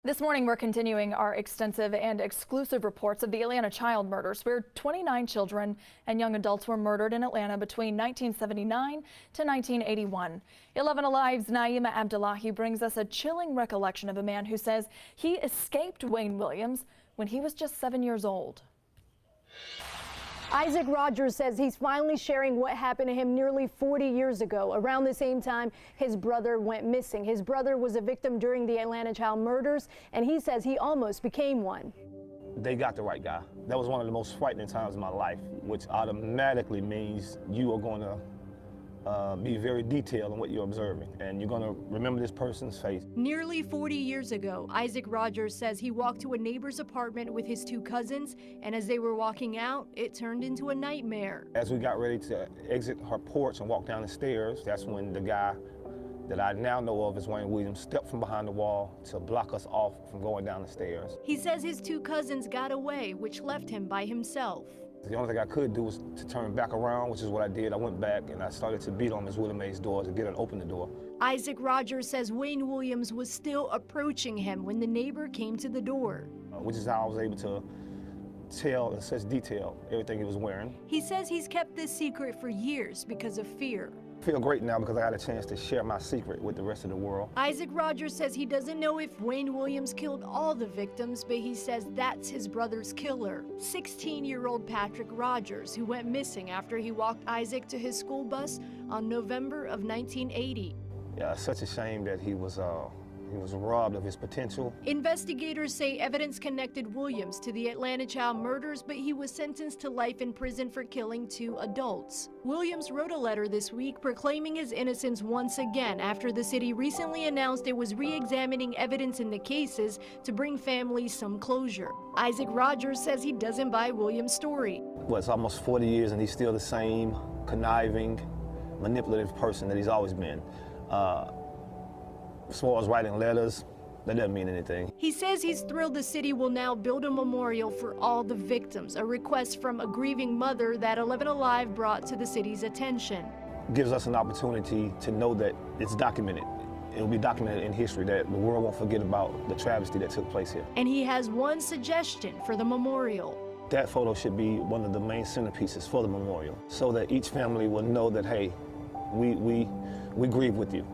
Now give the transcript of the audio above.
This morning, we're continuing our extensive and exclusive reports of the Atlanta child murders, where 29 children and young adults were murdered in Atlanta between 1979 to 1981. 11 Alive's Naima Abdullahi brings us a chilling recollection of a man who says he escaped Wayne Williams when he was just 7 years old. Isaac Rogers says he's finally sharing what happened to him nearly 40 years ago. Around the same time, his brother went missing. His brother was a victim during the Atlanta child murders, and he says he almost became one. They got the right guy. That was one of the most frightening times of my life, which automatically means you are going to be very detailed in what you're observing, and you're going to remember this person's face. Nearly 40 years ago, Isaac Rogers says he walked to a neighbor's apartment with his two cousins, and as they were walking out, it turned into a nightmare. As we got ready to exit her porch and walk down the stairs, that's when the guy that I now know of as Wayne Williams stepped from behind the wall to block us off from going down the stairs. He says his two cousins got away, which left him by himself. The only thing I could do was to turn back around, which is what I did. I went back and I started to beat on Ms. Willie Mae's door to get her to open the door. Isaac Rogers says Wayne Williams was still approaching him when the neighbor came to the door. Which is how I was able to tell in such detail everything he was wearing. He says he's kept this secret for years because of fear. I feel great now because I had a chance to share my secret with the rest of the world. Isaac Rogers says he doesn't know if Wayne Williams killed all the victims, but he says that's his brother's killer, 16-year-old Patrick Rogers, who went missing after he walked Isaac to his school bus on November of 1980. Yeah, it's such a shame that he was robbed of his potential. Investigators say evidence connected Williams to the Atlanta child murders, but he was sentenced to life in prison for killing two adults. Williams wrote a letter this week proclaiming his innocence once again after the city recently announced it was re-examining evidence in the cases to bring families some closure. Isaac Rogers says he doesn't buy Williams' story. Well, it's almost 40 years and he's still the same conniving, manipulative person that he's always been. As far as writing letters, that doesn't mean anything. He says he's thrilled the city will now build a memorial for all the victims, a request from a grieving mother that 11 Alive brought to the city's attention. It gives us an opportunity to know that it's documented. It will be documented in history, that the world won't forget about the travesty that took place here. And he has one suggestion for the memorial. That photo should be one of the main centerpieces for the memorial, so that each family will know that, hey, we grieve with you.